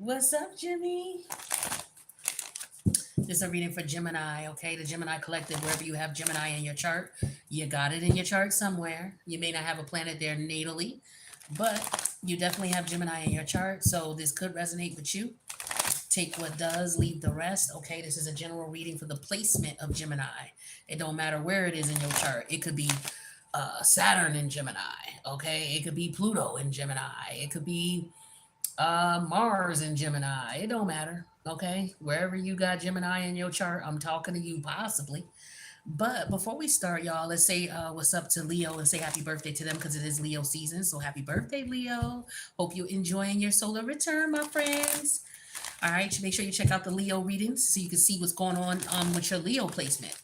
What's up, Jimmy? This is a reading for Gemini, okay? The Gemini collective, wherever you have Gemini in your chart, you got it in your chart somewhere. You may not have a planet there natally, but you definitely have Gemini in your chart, so this could resonate with you. Take what does, leave the rest, okay? This is a general reading for the placement of Gemini. It don't matter where it is in your chart. It could be Saturn in Gemini, okay? It could be Pluto in Gemini. It could be Mars in Gemini. It don't matter. Okay. Wherever you got Gemini in your chart, I'm talking to you possibly. But before we start, y'all, let's say what's up to Leo and say happy birthday to them because it is Leo season. So happy birthday, Leo. Hope you're enjoying your solar return, my friends. All right. Make sure you check out the Leo readings so you can see what's going on with your Leo placement.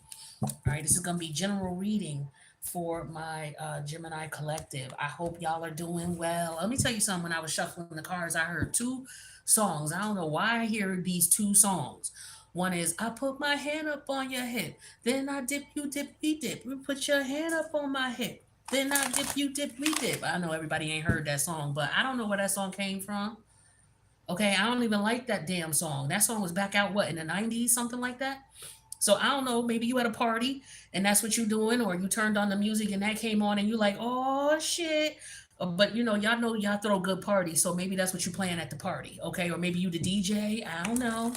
All right. This is going to be general reading for my Gemini collective. I hope y'all are doing well. Let me tell you something. When I was shuffling the cards, I heard two songs. I don't know why I hear these two songs. One is I put my hand up on your hip, then I dip you dip me dip. You put your hand up on my hip, then I dip you dip me dip. I know everybody ain't heard that song, but I don't know where that song came from. Okay, I don't even like that damn song. That song was back out what in the 90s, something like that. So I don't know, maybe you at a party and that's what you're doing, or you turned on the music and that came on and you like, oh shit. But y'all know y'all throw good parties, so maybe that's what you're playing at the party, okay? Or maybe you the DJ, I don't know.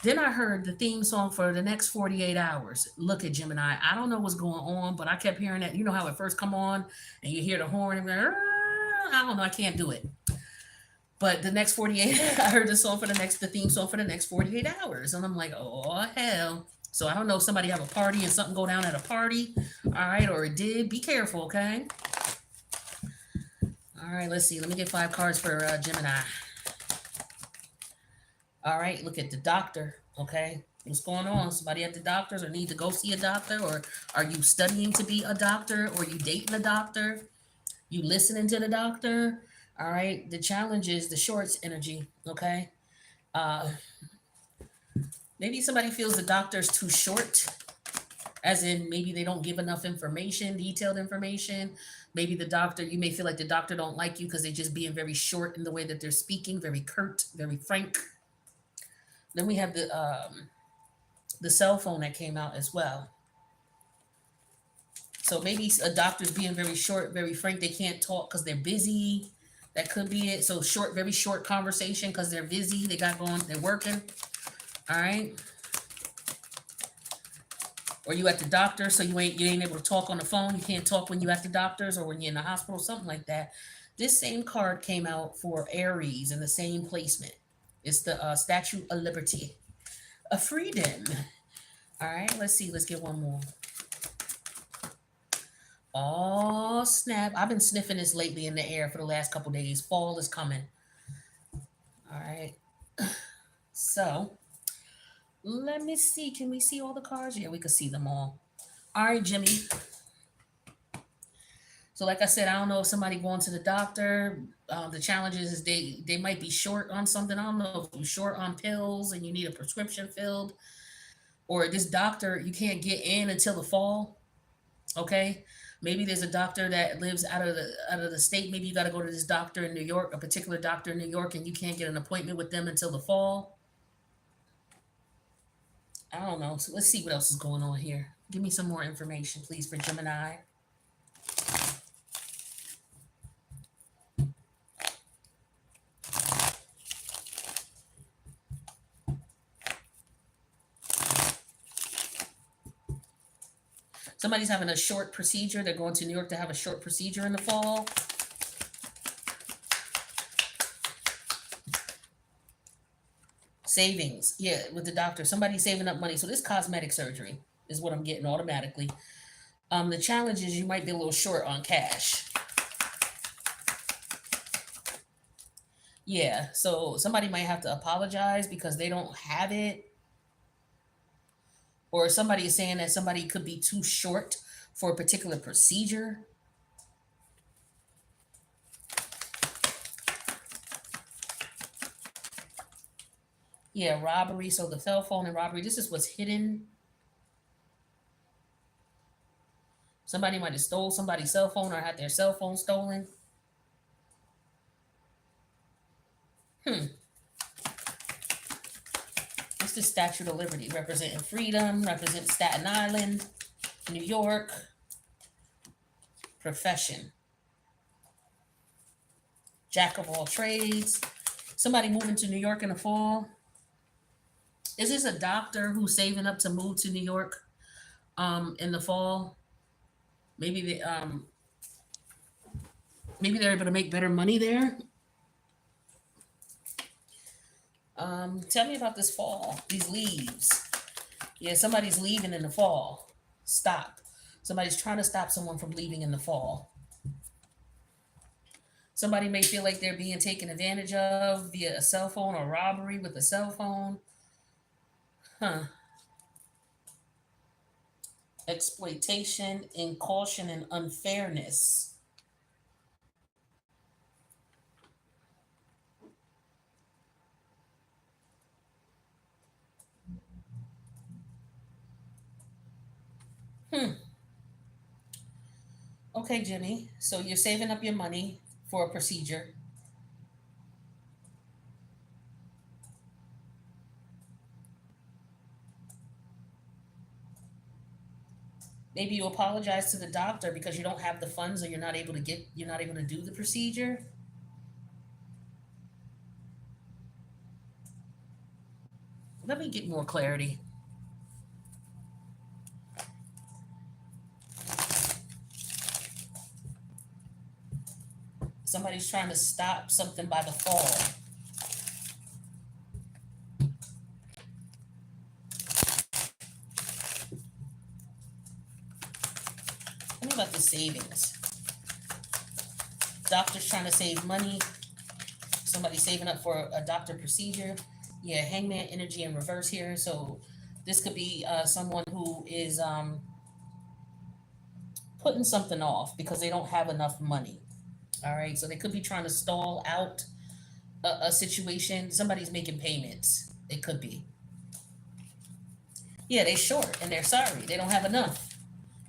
Then I heard the theme song for the next 48 hours. Look at Gemini. I don't know what's going on, but I kept hearing that. You know how it first come on and you hear the horn and I don't know, I can't do it. But the next 48, I heard the theme song for the next 48 hours. And I'm like, oh, hell. So I don't know if somebody have a party and something go down at a party. All right, or it did. Be careful, okay? All right, let's see. Let me get 5 cards for Gemini. All right, look at the doctor, okay? What's going on? Somebody at the doctor's or need to go see a doctor? Or are you studying to be a doctor? Or you dating a doctor? You listening to the doctor? All right, the challenge is the shorts energy, okay? Uh, Maybe somebody feels the doctor's too short, as in maybe they don't give enough information, detailed information. Maybe the doctor, you may feel like the doctor don't like you because they're just being very short in the way that they're speaking, very curt, very frank. Then we have the cell phone that came out as well. So maybe a doctor's being very short, very frank. They can't talk because they're busy. That could be it. So short, very short conversation because they're busy. They're working. All right. Or you at the doctor, so you ain't able to talk on the phone. You can't talk when you at the doctor's or when you're in the hospital, something like that. This same card came out for Aries in the same placement. It's the Statue of Liberty, a freedom. All right, let's see. Let's get one more. Oh snap! I've been sniffing this lately in the air for the last couple days. Fall is coming. All right. So let me see. Can we see all the cards? Yeah, we can see them all. All right, Jimmy. So, like I said, I don't know if somebody going to the doctor. The challenges is they might be short on something. I don't know if you're short on pills and you need a prescription filled, or this doctor you can't get in until the fall. Okay, maybe there's a doctor that lives out of the state. Maybe you got to go to this doctor in New York, a particular doctor in New York, and you can't get an appointment with them until the fall. I don't know. So let's see what else is going on here. Give me some more information, please, for Gemini. Somebody's having a short procedure. They're going to New York to have a short procedure in the fall. Savings. Yeah, with the doctor. Somebody's saving up money. So this cosmetic surgery is what I'm getting automatically. The challenge is you might be a little short on cash. Yeah, so somebody might have to apologize because they don't have it, or somebody is saying that somebody could be too short for a particular procedure. Yeah, robbery. So the cell phone and robbery. This is what's hidden. Somebody might have stole somebody's cell phone or had their cell phone stolen. Hmm. What's the Statue of Liberty? Representing freedom, represents Staten Island, New York. Profession. Jack of all trades. Somebody moving to New York in the fall. Is this a doctor who's saving up to move to New York in the fall? Maybe they're able to make better money there. Tell me about this fall. These leaves. Yeah, somebody's leaving in the fall. Stop. Somebody's trying to stop someone from leaving in the fall. Somebody may feel like they're being taken advantage of via a cell phone or robbery with a cell phone. Huh. Exploitation, incaution, and unfairness. Hmm. Okay, Jimmy. So you're saving up your money for a procedure. Maybe you apologize to the doctor because you don't have the funds or you're not able to do the procedure. Let me get more clarity. Somebody's trying to stop something by the fall. Tell me about the savings. Doctor's trying to save money. Somebody's saving up for a doctor procedure. Yeah, hangman energy in reverse here. So this could be someone who is putting something off because they don't have enough money. All right, so they could be trying to stall out a situation. Somebody's making payments. It could be. Yeah, they short and they're sorry. They don't have enough.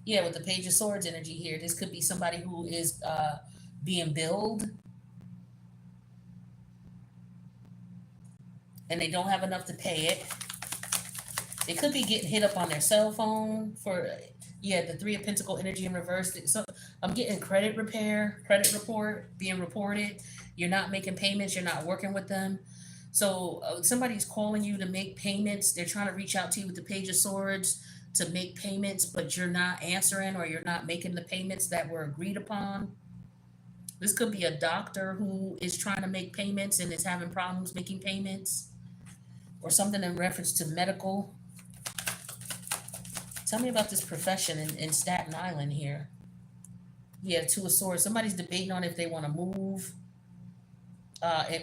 Yeah, with the Page of Swords energy here, this could be somebody who is being billed and they don't have enough to pay it. They could be getting hit up on their cell phone for, yeah, the Three of Pentacle energy in reverse. So I'm getting credit repair, credit report being reported. You're not making payments. You're not working with them. So somebody's calling you to make payments. They're trying to reach out to you with the Page of Swords to make payments, but you're not answering or you're not making the payments that were agreed upon. This could be a doctor who is trying to make payments and is having problems making payments, or something in reference to medical. Tell me about this profession in Staten Island here. Yeah, Two of Swords. Somebody's debating on if they want to move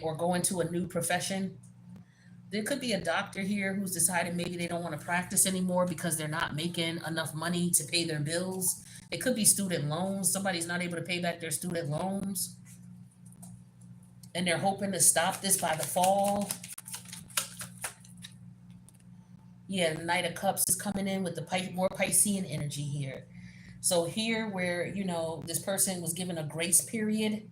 or go into a new profession. There could be a doctor here who's decided maybe they don't want to practice anymore because they're not making enough money to pay their bills. It could be student loans. Somebody's not able to pay back their student loans. And they're hoping to stop this by the fall. Yeah, the Knight of Cups is coming in with the more Piscean energy here. So here where, this person was given a grace period,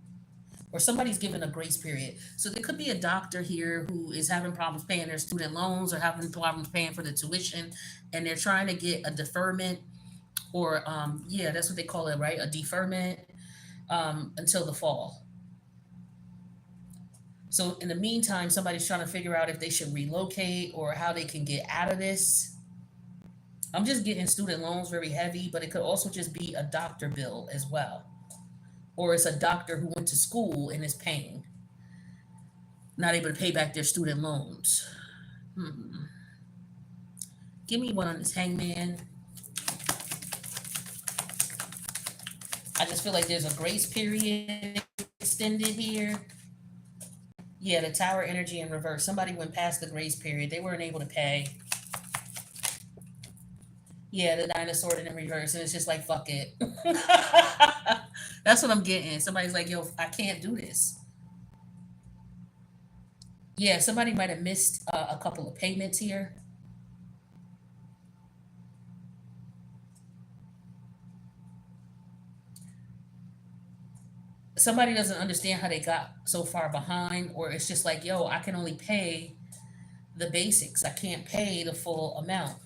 or somebody's given a grace period. So there could be a doctor here who is having problems paying their student loans or having problems paying for the tuition, and they're trying to get a deferment, or yeah, that's what they call it, right? A deferment until the fall. So in the meantime, somebody's trying to figure out if they should relocate or how they can get out of this. I'm just getting student loans very heavy, but it could also just be a doctor bill as well. Or it's a doctor who went to school and is paying, not able to pay back their student loans. Hmm. Give me one on this hangman. I just feel like there's a grace period extended here. Yeah, the Tower energy in reverse. Somebody went past the grace period. They weren't able to pay. Yeah, the dinosaur in reverse. And it's just like, fuck it. That's what I'm getting. Somebody's like, yo, I can't do this. Yeah, somebody might have missed a couple of payments here. Somebody doesn't understand how they got so far behind, or it's just like, yo, I can only pay the basics. I can't pay the full amount.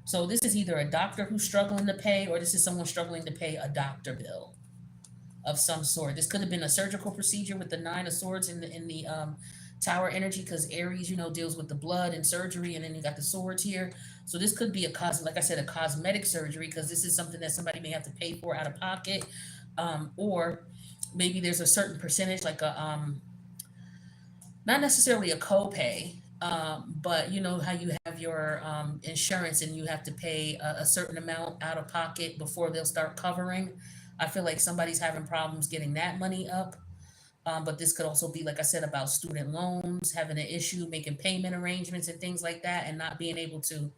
So this is either a doctor who's struggling to pay, or this is someone struggling to pay a doctor bill of some sort. This could have been a surgical procedure with the nine of swords in the tower energy, because Aries, deals with the blood and surgery, and then you got the swords here. So this could be like I said, a cosmetic surgery, because this is something that somebody may have to pay for out of pocket, or maybe there's a certain percentage, like not necessarily a copay, but you know how you have your insurance and you have to pay a certain amount out of pocket before they'll start covering. I feel like somebody's having problems getting that money up. But this could also be, like I said, about student loans, having an issue, making payment arrangements and things like that, and not being able to.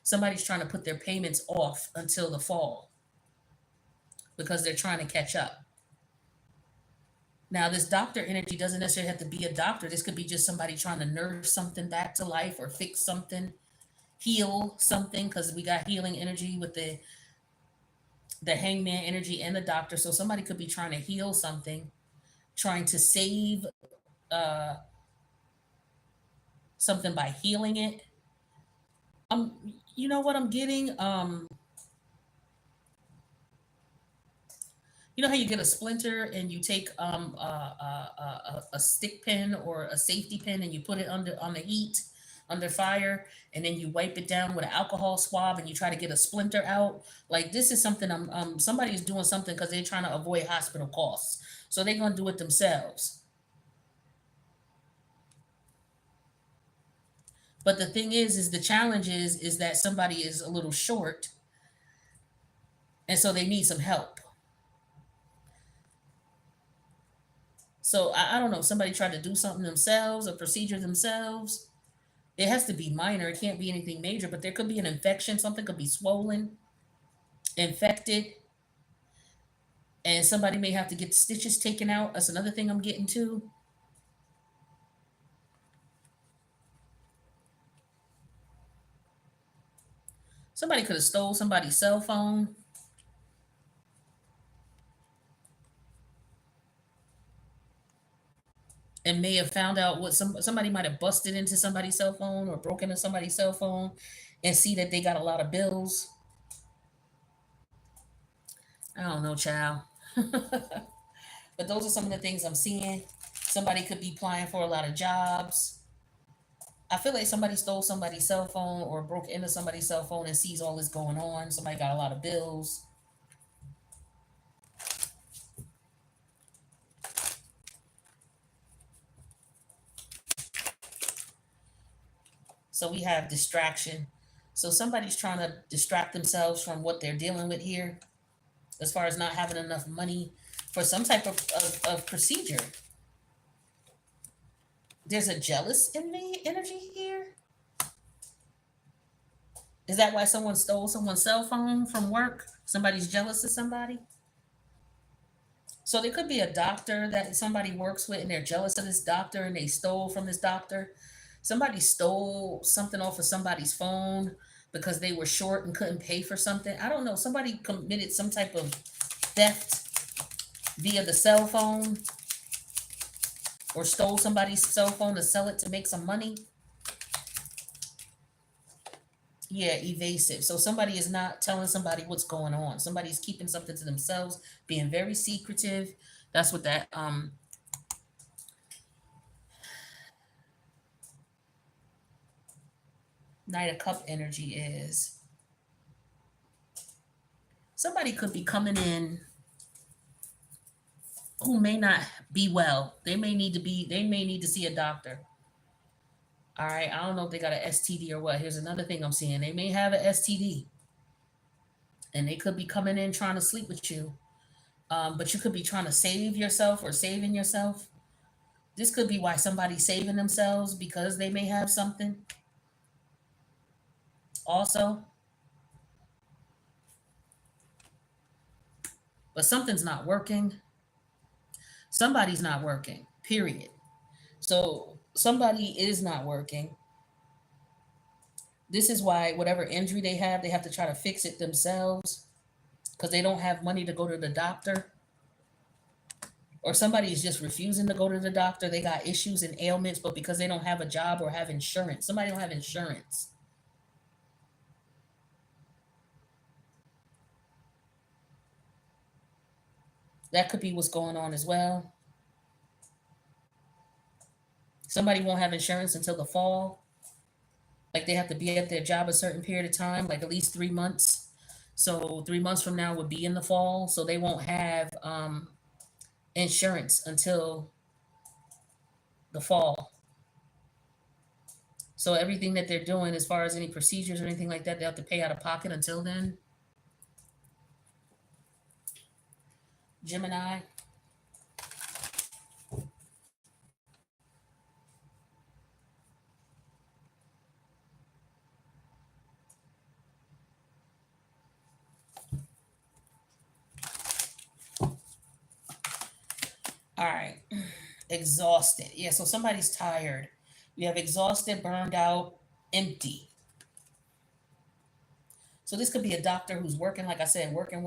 Somebody's trying to put their payments off until the fall because they're trying to catch up. Now, this doctor energy doesn't necessarily have to be a doctor. This could be just somebody trying to nurse something back to life or fix something, heal something, because we got healing energy with the hangman energy and the doctor. So somebody could be trying to heal something, trying to save uh, something by healing it. You know what I'm getting? You know how you get a splinter and you take a stick pin or a safety pin and you put it under on the heat, under fire, and then you wipe it down with an alcohol swab and you try to get a splinter out. Like this is something somebody is doing something because they're trying to avoid hospital costs, so they're gonna do it themselves. But the thing is the challenge is that somebody is a little short, and so they need some help. So I don't know. If somebody tried to do something themselves, a procedure themselves. It has to be minor. It can't be anything major. But there could be an infection. Something could be swollen, infected, and somebody may have to get stitches taken out. That's another thing I'm getting to. Somebody could have stole somebody's cell phone and may have found out what somebody might have busted into somebody's cell phone or broken into somebody's cell phone and see that they got a lot of bills. I don't know, child. But those are some of the things I'm seeing. Somebody could be applying for a lot of jobs. I feel like somebody stole somebody's cell phone or broke into somebody's cell phone and sees all this going on. Somebody got a lot of bills. So we have distraction. So somebody's trying to distract themselves from what they're dealing with here, as far as not having enough money for some type of procedure. There's a jealous in me energy here. Is that why someone stole someone's cell phone from work? Somebody's jealous of somebody? So there could be a doctor that somebody works with and they're jealous of this doctor and they stole from this doctor. Somebody stole something off of somebody's phone because they were short and couldn't pay for something. I don't know. Somebody committed some type of theft via the cell phone or stole somebody's cell phone to sell it to make some money. Yeah, evasive. So somebody is not telling somebody what's going on. Somebody's keeping something to themselves, being very secretive. That's what that Knight of Cup energy is. Somebody could be coming in who may not be well. They may need to see a doctor. All right. I don't know if they got an STD or what. Here's another thing I'm seeing. They may have an STD and they could be coming in trying to sleep with you. But you could be trying to save yourself or saving yourself. This could be why somebody's saving themselves, because they may have something also, but something's not working. Somebody's not working, period. So somebody is not working. This is why whatever injury they have to try to fix it themselves because they don't have money to go to the doctor. Or somebody is just refusing to go to the doctor. They got issues and ailments, but because they don't have a job or have insurance, somebody don't have insurance. That could be what's going on as well. Somebody won't have insurance until the fall. Like they have to be at their job a certain period of time, like at least 3 months. So 3 months from now would be in the fall. So they won't have insurance until the fall. So everything that they're doing, as far as any procedures or anything like that, they have to pay out of pocket until then. Gemini. All right. Exhausted. Yeah, so somebody's tired. We have exhausted, burned out, empty. So this could be a doctor who's working, like I said, working,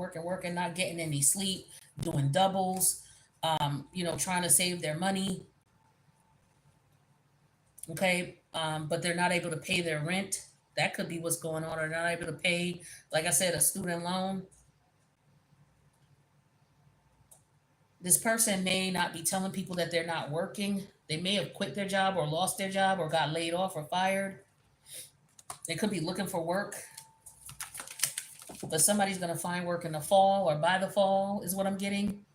not getting any sleep, doing doubles, trying to save their money. Okay, but they're not able to pay their rent. That could be what's going on, or not able to pay, like I said, a student loan. This person may not be telling people that they're not working. They may have quit their job or lost their job or got laid off or fired. They could be looking for work, but somebody's going to find work in the fall or by the fall, is what I'm getting.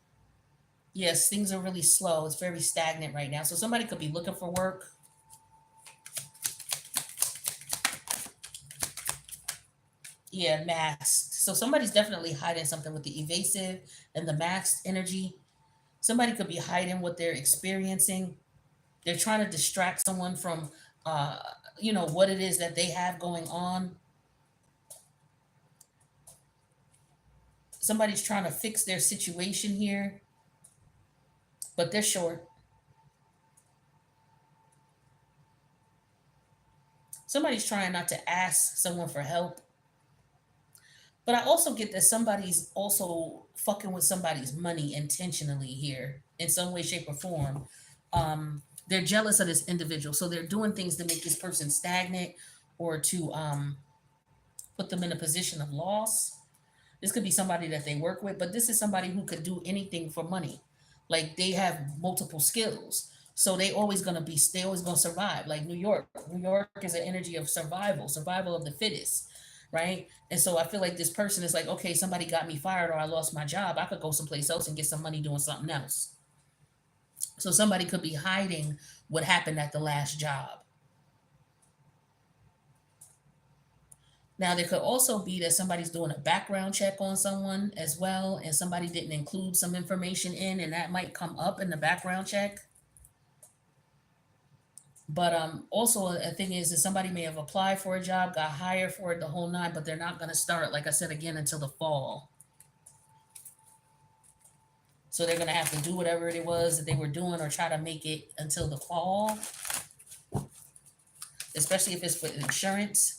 Yes, things are really slow. It's very stagnant right now. So somebody could be looking for work. Yeah, masked. So somebody's definitely hiding something with the evasive and the masked energy. Somebody could be hiding what they're experiencing. They're trying to distract someone from, uh, what it is that they have going on. Somebody's trying to fix their situation here, but they're short. Somebody's trying not to ask someone for help. But I also get that somebody's also fucking with somebody's money intentionally here in some way, shape, or form. They're jealous of this individual. So they're doing things to make this person stagnant or to put them in a position of loss. This could be somebody that they work with, but this is somebody who could do anything for money. Like they have multiple skills. So they always gonna survive. Like New York. New York is an energy of survival, survival of the fittest. Right. And so I feel like this person is like, okay, somebody got me fired or I lost my job. I could go someplace else and get some money doing something else. So somebody could be hiding what happened at the last job. Now, there could also be that somebody's doing a background check on someone as well, and somebody didn't include some information in, and that might come up in the background check. But also a thing is that somebody may have applied for a job, got hired for it, the whole nine, but they're not going to start, like I said again, until the fall. So they're going to have to do whatever it was that they were doing or try to make it until the fall, especially if it's for insurance.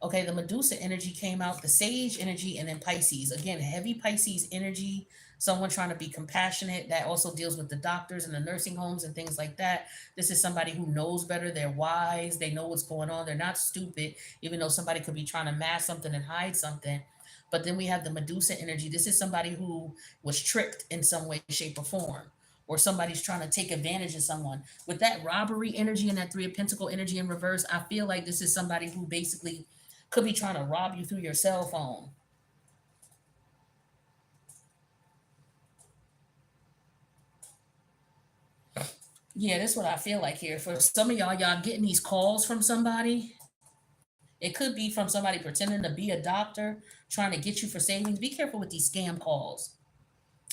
Okay, the Medusa energy came out, the Sage energy, and then Pisces. Again, heavy Pisces energy, someone trying to be compassionate. That also deals with the doctors and the nursing homes and things like that. This is somebody who knows better. They're wise. They know what's going on. They're not stupid, even though somebody could be trying to mask something and hide something. But then we have the Medusa energy. This is somebody who was tricked in some way, shape, or form. Or somebody's trying to take advantage of someone. With that robbery energy and that Three of Pentacle energy in reverse, I feel like this is somebody who basically could be trying to rob you through your cell phone. Yeah, that's what I feel like here. For some of y'all getting these calls from somebody. It could be from somebody pretending to be a doctor, trying to get you for savings. Be careful with these scam calls.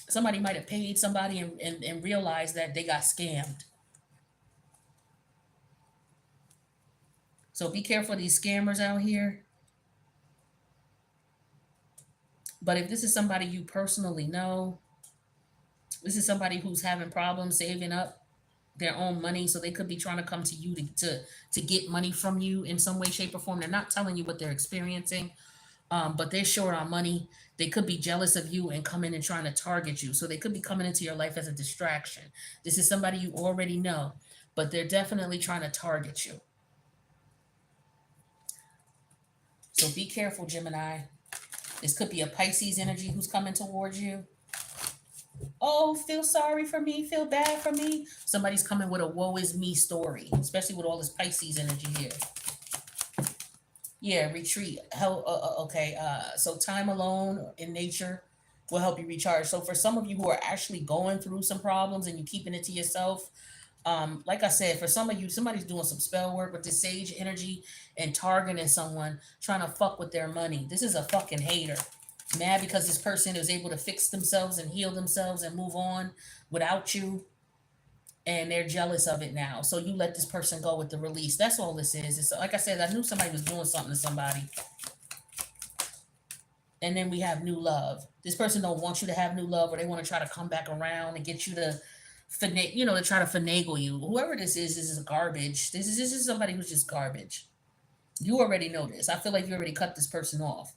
Somebody might have paid somebody and realized that they got scammed. So be careful of these scammers out here. But if this is somebody you personally know, this is somebody who's having problems saving up their own money, so they could be trying to come to you to get money from you in some way, shape, or form. They're not telling you what they're experiencing, but they're short on money. They could be jealous of you and come in and trying to target you. So they could be coming into your life as a distraction. This is somebody you already know, but they're definitely trying to target you. So be careful, Gemini. This could be a Pisces energy who's coming towards you. Oh, feel sorry for me, feel bad for me. Somebody's coming with a woe is me story, especially with all this Pisces energy here. Yeah, retreat. Hell, okay. So time alone in nature will help you recharge. So for some of you who are actually going through some problems and you keeping it to yourself, like I said, for some of you, somebody's doing some spell work with this sage energy and targeting someone trying to fuck with their money. This is a fucking hater. Mad because this person is able to fix themselves and heal themselves and move on without you, and they're jealous of it now. So you let this person go with the release. That's all this is. It's like I said, I knew somebody was doing something to somebody. And then we have new love. This person don't want you to have new love, or they want to try to come back around and get you to to try to finagle you. Whoever this is garbage. This is somebody who's just garbage. You already know this. I feel like you already cut this person off.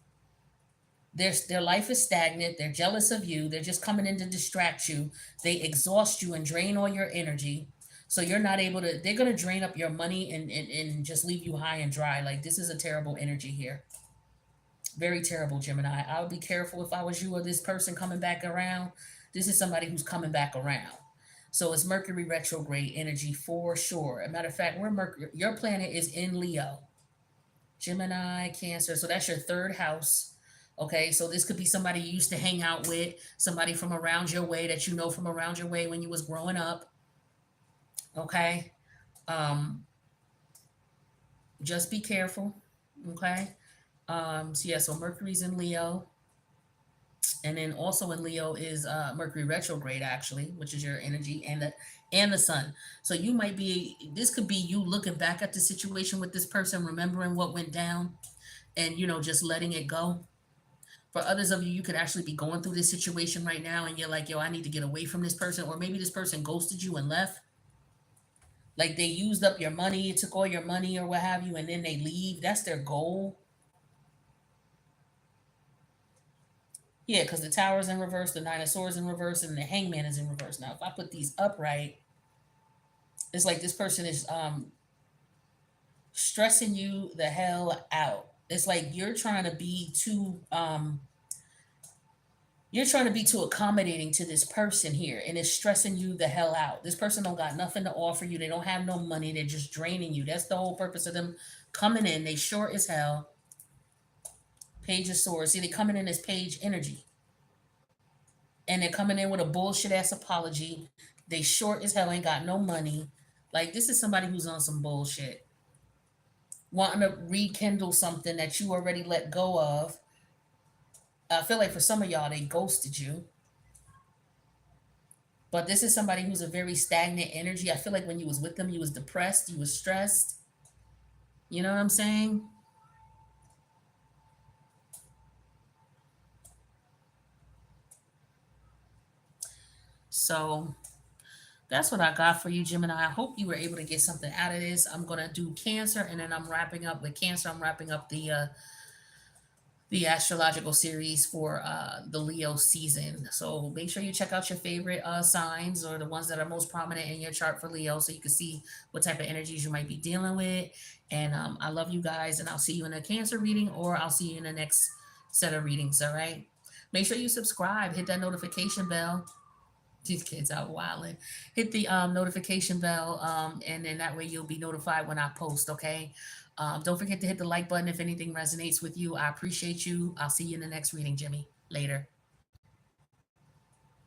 Their life is stagnant. They're jealous of you. They're just coming in to distract you. They exhaust you and drain all your energy. So you're not able to, they're going to drain up your money and just leave you high and dry. Like, this is a terrible energy here. Very terrible, Gemini. I would be careful if I was you or this person coming back around. This is somebody who's coming back around. So it's Mercury retrograde energy for sure. As a matter of fact, we're Mercury. Your planet is in Leo, Gemini, Cancer. So that's your third house. Okay, so this could be somebody you used to hang out with, somebody from around your way that you know from around your way when you was growing up. Okay, um, just be careful. Okay, so yeah, so Mercury's in Leo, and then also in Leo is Mercury retrograde actually, which is your energy, and the Sun. So you might be. This could be you looking back at the situation with this person, remembering what went down, and just letting it go. For others of you, you could actually be going through this situation right now, and you're like, yo, I need to get away from this person, or maybe this person ghosted you and left. Like, they used up your money, took all your money or what have you, and then they leave. That's their goal. Yeah, because the tower's in reverse, the nine of swords in reverse, and the hangman is in reverse. Now, if I put these upright, it's like this person is stressing you the hell out. It's like you're trying to be too accommodating to this person here, and it's stressing you the hell out. This person don't got nothing to offer you. They don't have no money. They're just draining you. That's the whole purpose of them coming in. They short as hell. Page of swords. See, they coming in as page energy, and they're coming in with a bullshit ass apology. They short as hell, ain't got no money. Like, this is somebody who's on some bullshit, wanting to rekindle something that you already let go of. I feel like for some of y'all, they ghosted you. But this is somebody who's a very stagnant energy. I feel like when you was with them, you was depressed, you was stressed. You know what I'm saying? So that's what I got for you, Gemini. I hope you were able to get something out of this. I'm gonna do Cancer, and then I'm wrapping up with Cancer. I'm wrapping up the astrological series for the Leo season. So make sure you check out your favorite signs, or the ones that are most prominent in your chart for Leo, so you can see what type of energies you might be dealing with. And I love you guys, and I'll see you in a Cancer reading, or I'll see you in the next set of readings. All right. Make sure you subscribe, hit that notification bell. These kids out wilding. Hit the notification bell, and then that way you'll be notified when I post. Okay. Don't forget to hit the like button if anything resonates with you. I appreciate you. I'll see you in the next reading, Jimmy. Later.